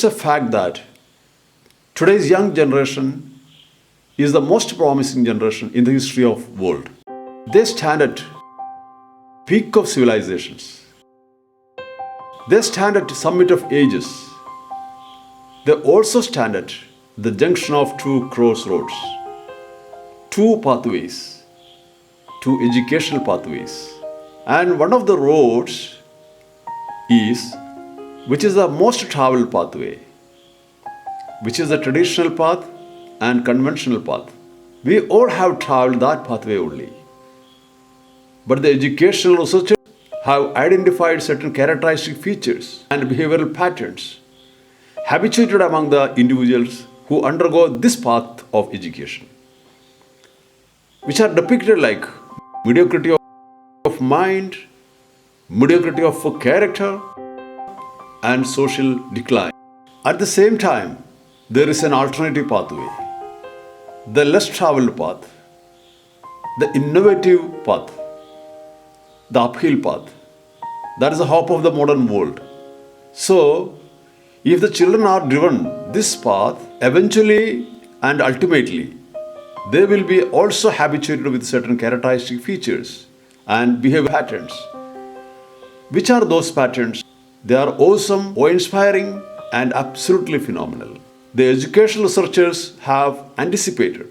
It's a fact that today's young generation is the most promising generation in the history of world. They stand at peak of civilizations. They stand at summit of ages. They also stand at the junction of two crossroads, two pathways, two educational pathways. And one of the roads is, which is the most traveled pathway, which is the traditional path and conventional path. We all have traveled that pathway only. But the educational researchers have identified certain characteristic features and behavioral patterns habituated among the individuals who undergo this path of education, which are depicted like mediocrity of mind, mediocrity of character, and social decline. At the same time, there is an alternative pathway, the less traveled path, the innovative path, the uphill path. That is the hope of the modern world. So, if the children are driven this path, eventually and ultimately, they will be also habituated with certain characteristic features and behavior patterns. Which are those patterns? They are awesome, awe-inspiring, and absolutely phenomenal. The educational researchers have anticipated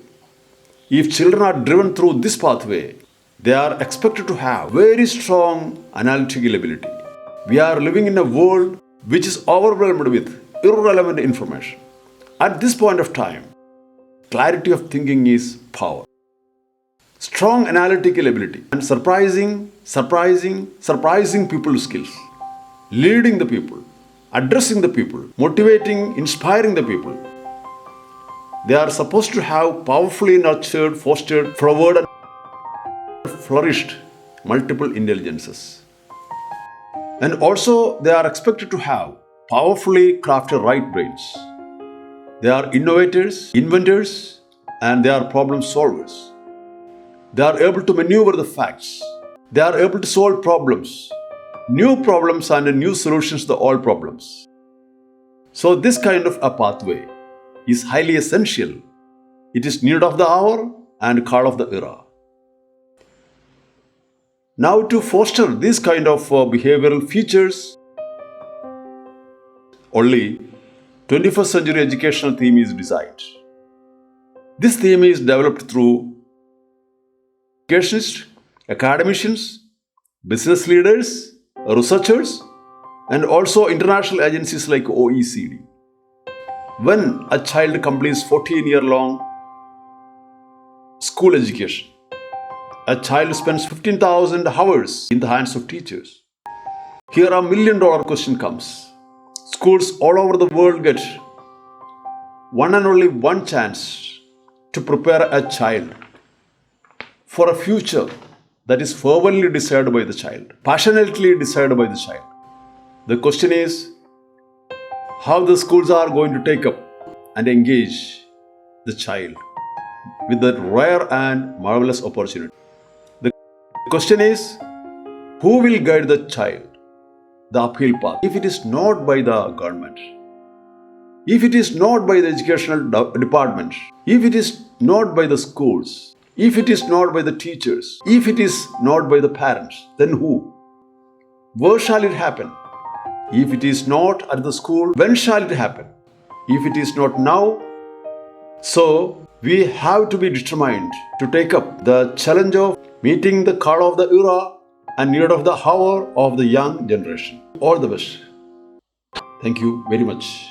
if children are driven through this pathway, they are expected to have very strong analytical ability. We are living in a world which is overwhelmed with irrelevant information. At this point of time, clarity of thinking is power. Strong analytical ability and surprising people skills. Leading the people, addressing the people, motivating, inspiring the people. They are supposed to have powerfully nurtured, fostered, forward, and flourished multiple intelligences. And also, they are expected to have powerfully crafted right brains. They are innovators, inventors, and they are problem solvers. They are able to maneuver the facts. They are able to solve problems, new problems and new solutions to all problems. So this kind of a pathway is highly essential. It is need of the hour and call of the era. Now to foster this kind of behavioral features, only 21st century educational theme is designed. This theme is developed through educationists, academicians, business leaders, researchers, and also international agencies like OECD. When a child completes 14-year-long school education, a child spends 15,000 hours in the hands of teachers. Here a $1 million question comes. Schools all over the world get one and only one chance to prepare a child for a future that is fervently desired by the child, passionately desired by the child. The question is how the schools are going to take up and engage the child with that rare and marvelous opportunity. The question is who will guide the child the uphill path if it is not by the government, if it is not by the educational department, if it is not by the schools, if it is not by the teachers, if it is not by the parents, then who? Where shall it happen? If it is not at the school, when shall it happen? If it is not now, so we have to be determined to take up the challenge of meeting the call of the era and need of the hour of the young generation. All the best. Thank you very much.